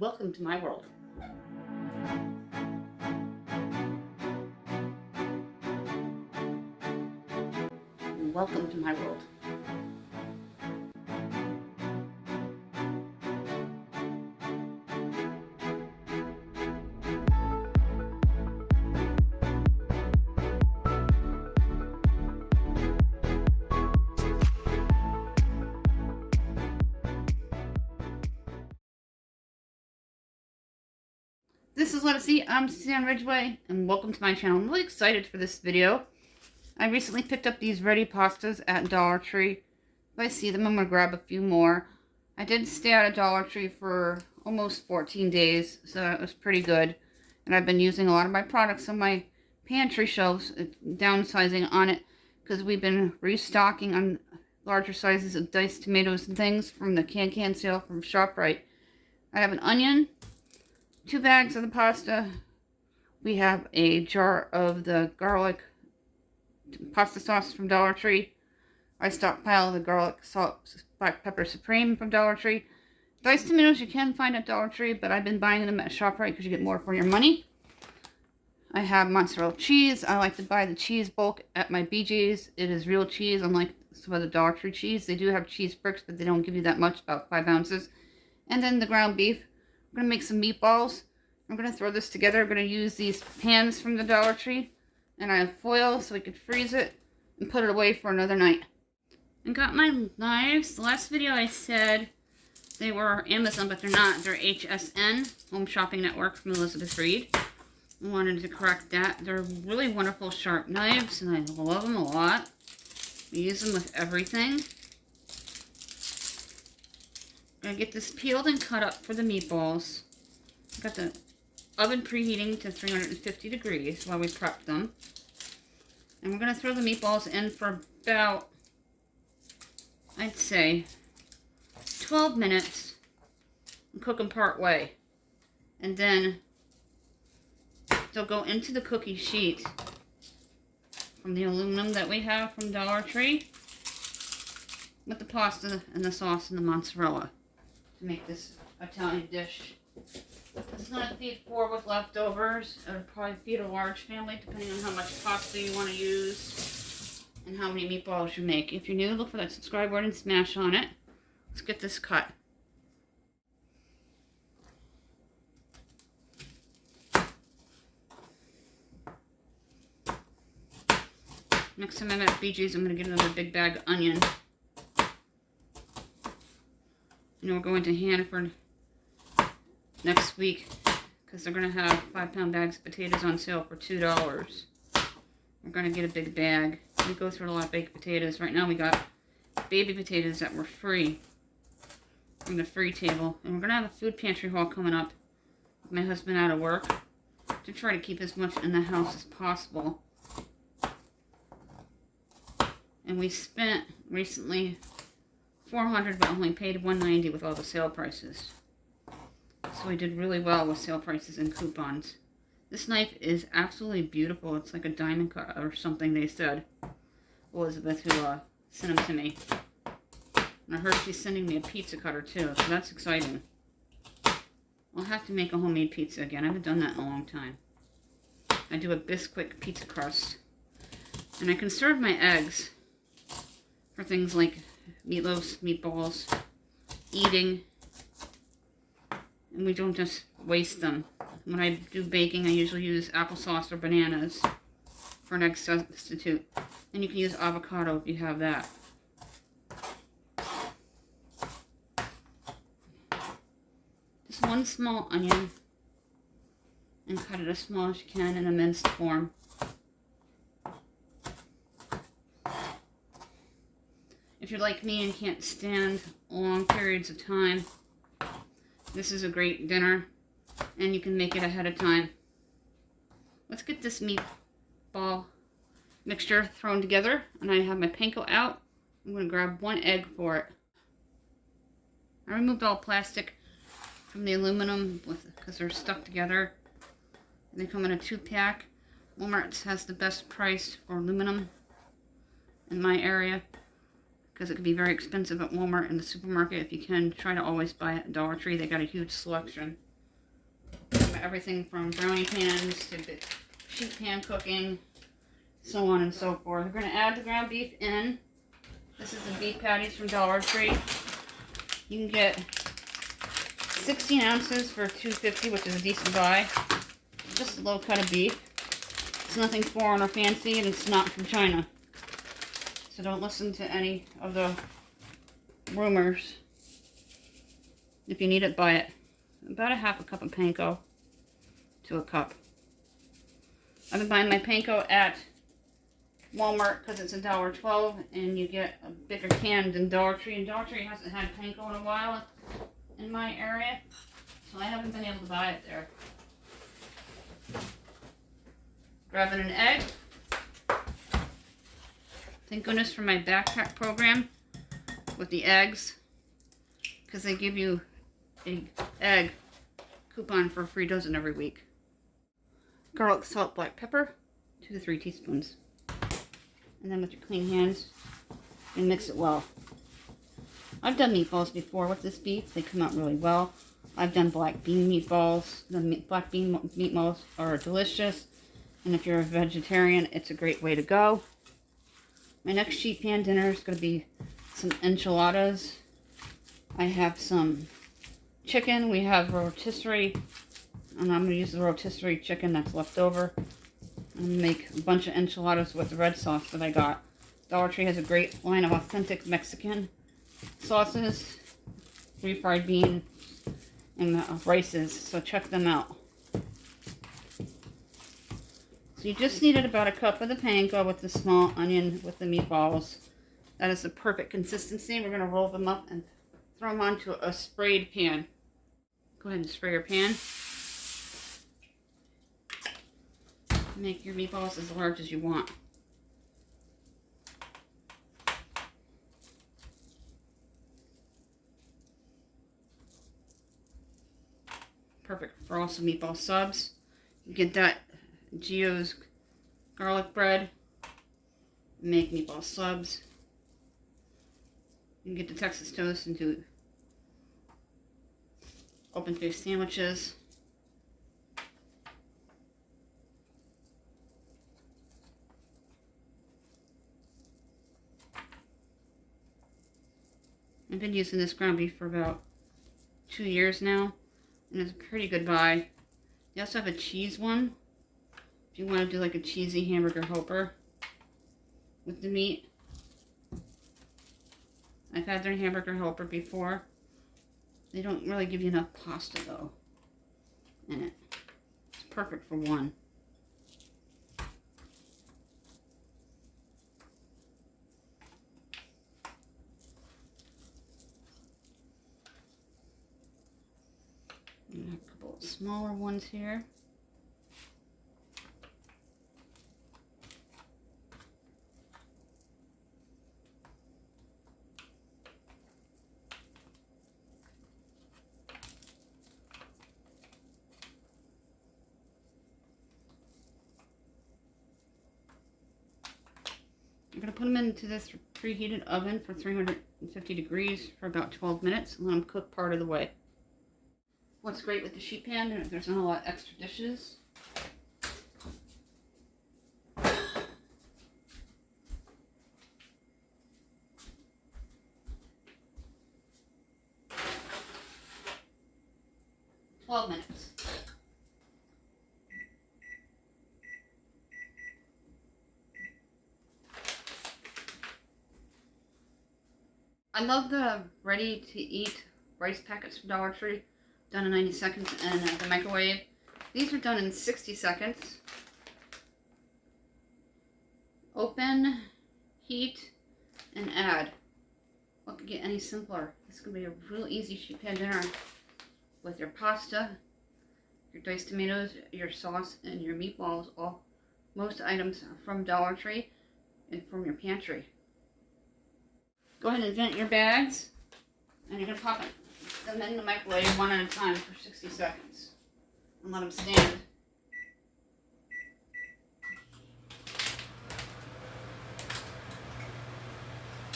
Welcome to my world. Welcome to my world. This is Let Us Eat. I'm Suzanne Ridgway, and welcome to my channel. I'm really excited for this video. I recently picked up these ready pastas at Dollar Tree. If I see them, I'm going to grab a few more. I did stay at a Dollar Tree for almost 14 days, so that was pretty good. And I've been using a lot of my products on my pantry shelves, downsizing on it, because we've been restocking on larger sizes of diced tomatoes and things from the can sale from ShopRite. I have an onion, 2 bags of the pasta. We have a jar of the garlic pasta sauce from Dollar Tree. I stockpile the garlic salt black pepper supreme from Dollar Tree. Diced tomatoes you can find at Dollar Tree, but I've been buying them at ShopRite because you get more for your money. I have mozzarella cheese. I like to buy the cheese bulk at my BJ's. It is real cheese, unlike some of the Dollar Tree cheese. They do have cheese bricks, but they don't give you that much, about 5 ounces. And then the ground beef. I'm going to make some meatballs. I'm going to throw this together. I'm going to use these pans from the Dollar Tree. And I have foil so we could freeze it and put it away for another night. I got my knives. The last video I said they were Amazon, but they're not. They're HSN, Home Shopping Network from Elizabeth Reed. I wanted to correct that. They're really wonderful sharp knives, and I love them a lot. We use them with everything. I'm going to get this peeled and cut up for the meatballs. I've got the oven preheating to 350 degrees while we prep them. And we're going to throw the meatballs in for about, I'd say, 12 minutes and cook them part way. And then they'll go into the cookie sheet from the aluminum that we have from Dollar Tree with the pasta and the sauce and the mozzarella to make this Italian dish. It's going to feed 4 with leftovers. It would probably feed a large family depending on how much pasta you want to use and how many meatballs you make. If you're new, look for that subscribe button and smash on it. Let's get this cut. Next time I'm at BJ's, I'm going to get another big bag of onion. And we're going to Hannaford next week because they're going to have 5-pound bags of potatoes on sale for $2. We're going to get a big bag. We go through a lot of baked potatoes. Right now we got baby potatoes that were free from the free table. And we're going to have a food pantry haul coming up with my husband out of work to try to keep as much in the house as possible. And we spent recently $400 but only paid $190 with all the sale prices. So we did really well with sale prices and coupons. This knife is absolutely beautiful. It's like a diamond cut or something, they said. Elizabeth, who sent them to me. And I heard she's sending me a pizza cutter too, so that's exciting. I'll have to make a homemade pizza again. I haven't done that in a long time. I do a Bisquick pizza crust. And I conserve my eggs for things like meatloaves, meatballs, eating. And we don't just waste them. When I do baking, I usually use applesauce or bananas for an egg substitute. And you can use avocado if you have that. Just 1 small onion. And cut it as small as you can in a minced form. If you're like me and can't stand long periods of time, this is a great dinner, and you can make it ahead of time. Let's get this meatball mixture thrown together, and I have my panko out. I'm going to grab 1 egg for it. I removed all plastic from the aluminum because they're stuck together. They come in a 2-pack. Walmart has the best price for aluminum in my area, because it can be very expensive at Walmart and the supermarket. If you can, try to always buy it at Dollar Tree. They got a huge selection. everything from brownie pans to sheet pan cooking, so on and so forth. We're going to add the ground beef in. This is the beef patties from Dollar Tree. You can get 16 ounces for $2.50, which is a decent buy. Just a low cut of beef. It's nothing foreign or fancy, and it's not from China. So don't listen to any of the rumors. If you need it, buy it. About a half a cup of panko to a cup. I've been buying my panko at Walmart because it's $1.12, and you get a bigger can than Dollar Tree. And Dollar Tree hasn't had panko in a while in my area, so I haven't been able to buy it there. Grabbing an egg. Thank goodness for my backpack program with the eggs, because they give you an egg coupon for a free dozen every week. Garlic, salt, black pepper, 2 to 3 teaspoons. And then with your clean hands, and mix it well. I've done meatballs before with this beef. They come out really well. I've done black bean meatballs. The black bean meatballs are delicious. And if you're a vegetarian, it's a great way to go. My next sheet pan dinner is going to be some enchiladas. I have some chicken. We have rotisserie. And I'm going to use the rotisserie chicken that's left over. I'm going to make a bunch of enchiladas with the red sauce that I got. Dollar Tree has a great line of authentic Mexican sauces, refried beans, and rices. So check them out. So you just needed about a cup of the panko with the small onion with the meatballs. That is the perfect consistency. We're going to roll them up and throw them onto a sprayed pan. Go ahead and spray your pan. Make your meatballs as large as you want. Perfect for also meatball subs. You get that Gio's garlic bread. Make meatball subs. You can get the Texas toast and do open faced sandwiches. I've been using this ground beef for about 2 years now, and it's a pretty good buy. They also have a cheese one, if you want to do like a cheesy hamburger helper with the meat. I've had their hamburger helper before. They don't really give you enough pasta though in it. It's perfect for one. I have a couple of smaller ones here. I'm going to put them into this preheated oven for 350 degrees for about 12 minutes and let them cook part of the way. What's great with the sheet pan, there's not a lot of extra dishes. Minutes. I love the ready-to-eat rice packets from Dollar Tree, done in 90 seconds in the microwave. These are done in 60 seconds. Open, heat, and add. What could get any simpler? This could be a real easy sheet pan dinner with your pasta, your diced tomatoes, your sauce, and your meatballs. Most items are from Dollar Tree and from your pantry. Go ahead and vent your bags, and you're going to pop them in the microwave one at a time for 60 seconds and let them stand.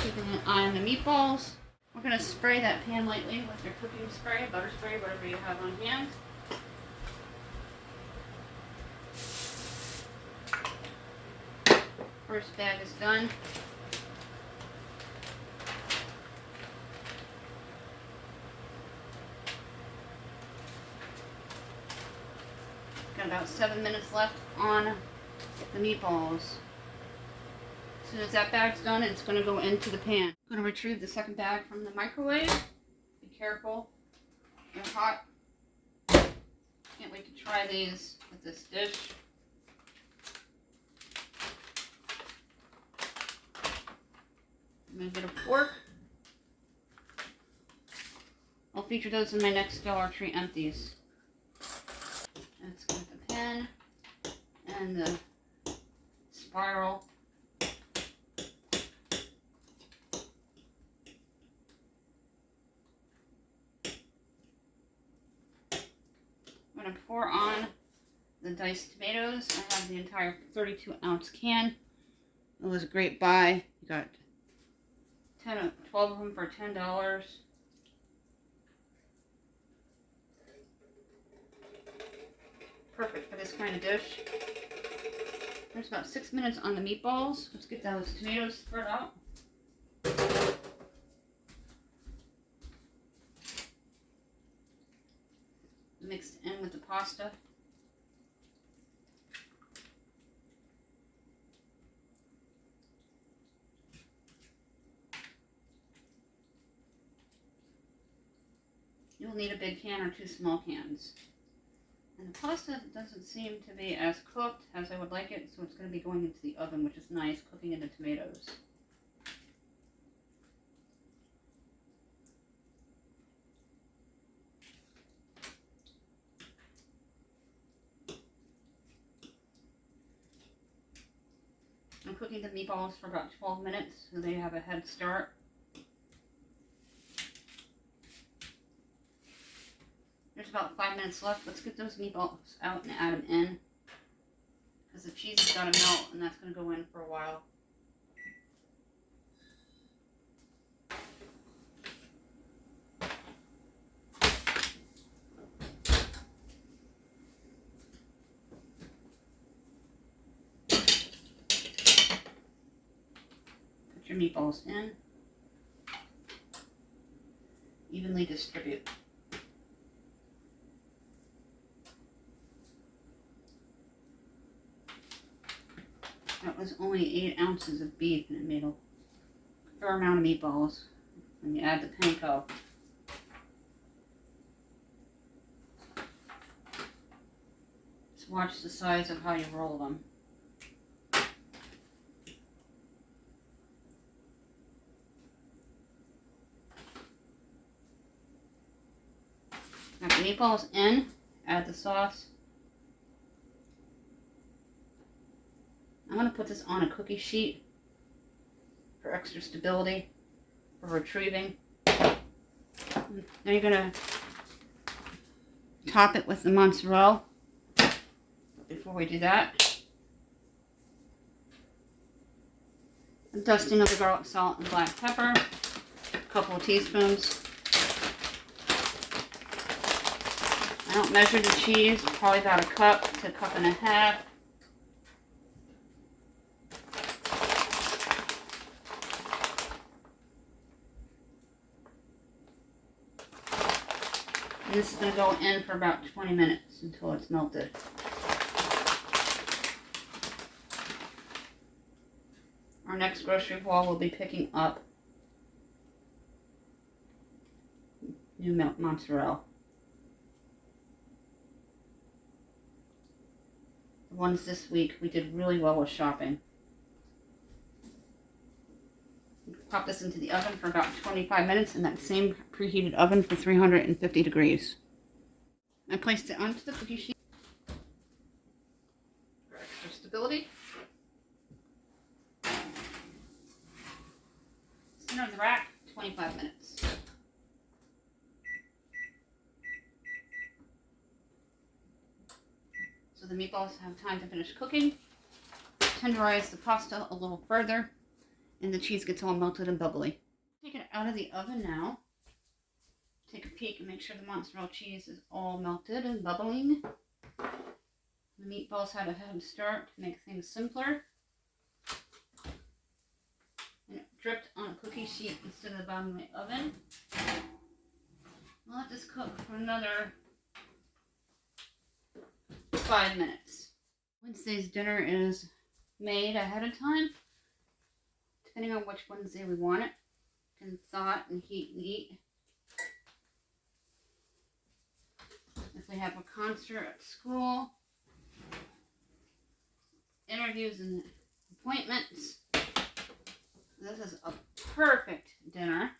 Keeping an eye on the meatballs. We're going to spray that pan lightly with your cooking spray, butter spray, whatever you have on hand. First bag is done. Got about 7 minutes left on the meatballs. As soon as that bag's done, it's going to go into the pan. I'm going to retrieve the second bag from the microwave. Be careful. They're hot. Can't wait to try these with this dish. I'm going to get a fork. I'll feature those in my next Dollar Tree empties. Let's get the pen and the spiral. I'm going to pour on the diced tomatoes. I have the entire 32-ounce can. It was a great buy. You got 12 of them for $10. Perfect for this kind of dish. There's about 6 minutes on the meatballs. Let's get those tomatoes spread out. Mixed in with the pasta. You'll need a big can or 2 small cans. And the pasta doesn't seem to be as cooked as I would like it, so it's going to be going into the oven, which is nice, cooking in the tomatoes. I'm cooking the meatballs for about 12 minutes, so they have a head start. There's about 5 minutes left. Let's get those meatballs out and add them in, because the cheese has got to melt, and that's going to go in for a while. Put your meatballs in. Evenly distribute. That was only 8 ounces of beef, and it made a fair amount of meatballs. When you add the panko. Just watch the size of how you roll them. Got the meatballs in, add the sauce. I'm going to put this on a cookie sheet for extra stability, for retrieving. Now you're going to top it with the mozzarella. But before we do that, a dusting of the garlic salt and black pepper, a couple of teaspoons. I don't measure the cheese, probably about a cup to a cup and a half. And this is going to go in for about 20 minutes until it's melted. Our next grocery haul will be picking up new mozzarella. The ones this week, we did really well with shopping. Pop this into the oven for about 25 minutes in that same preheated oven for 350 degrees. I placed it onto the cookie sheet for extra stability. Center of the rack, 25 minutes. So the meatballs have time to finish cooking. Tenderize the pasta a little further, and the cheese gets all melted and bubbly. Take it out of the oven now. Take a peek and make sure the mozzarella cheese is all melted and bubbling. The meatballs had a head start to make things simpler. dripped on a cookie sheet instead of the bottom of my oven. I'll let this cook for another 5 minutes. Wednesday's dinner is made ahead of time, depending on which Wednesday we want it. You can thaw it and heat and eat. If we have a concert at school, interviews and appointments, this is a perfect dinner.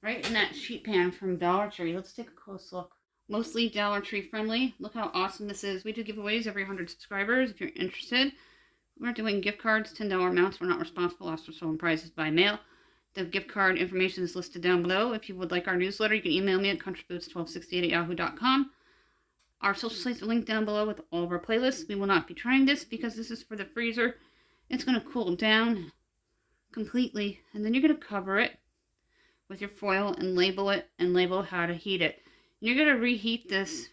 Right in that sheet pan from Dollar Tree. Let's take a close look. Mostly Dollar Tree friendly. Look how awesome this is. We do giveaways every 100 subscribers if you're interested. We're doing gift cards, $10 amounts. We're not responsible for stolen prizes by mail. The gift card information is listed down below. If you would like our newsletter, you can email me at countryboots1268@yahoo.com. Our social sites are linked down below with all of our playlists. We will not be trying this because this is for the freezer. It's going to cool down completely, and then you're going to cover it with your foil and label how to heat it. You're going to reheat this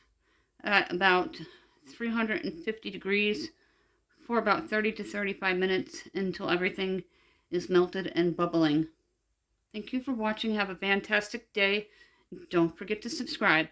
at about 350 degrees for about 30 to 35 minutes until everything is melted and bubbling. Thank you for watching. Have a fantastic day. Don't forget to subscribe.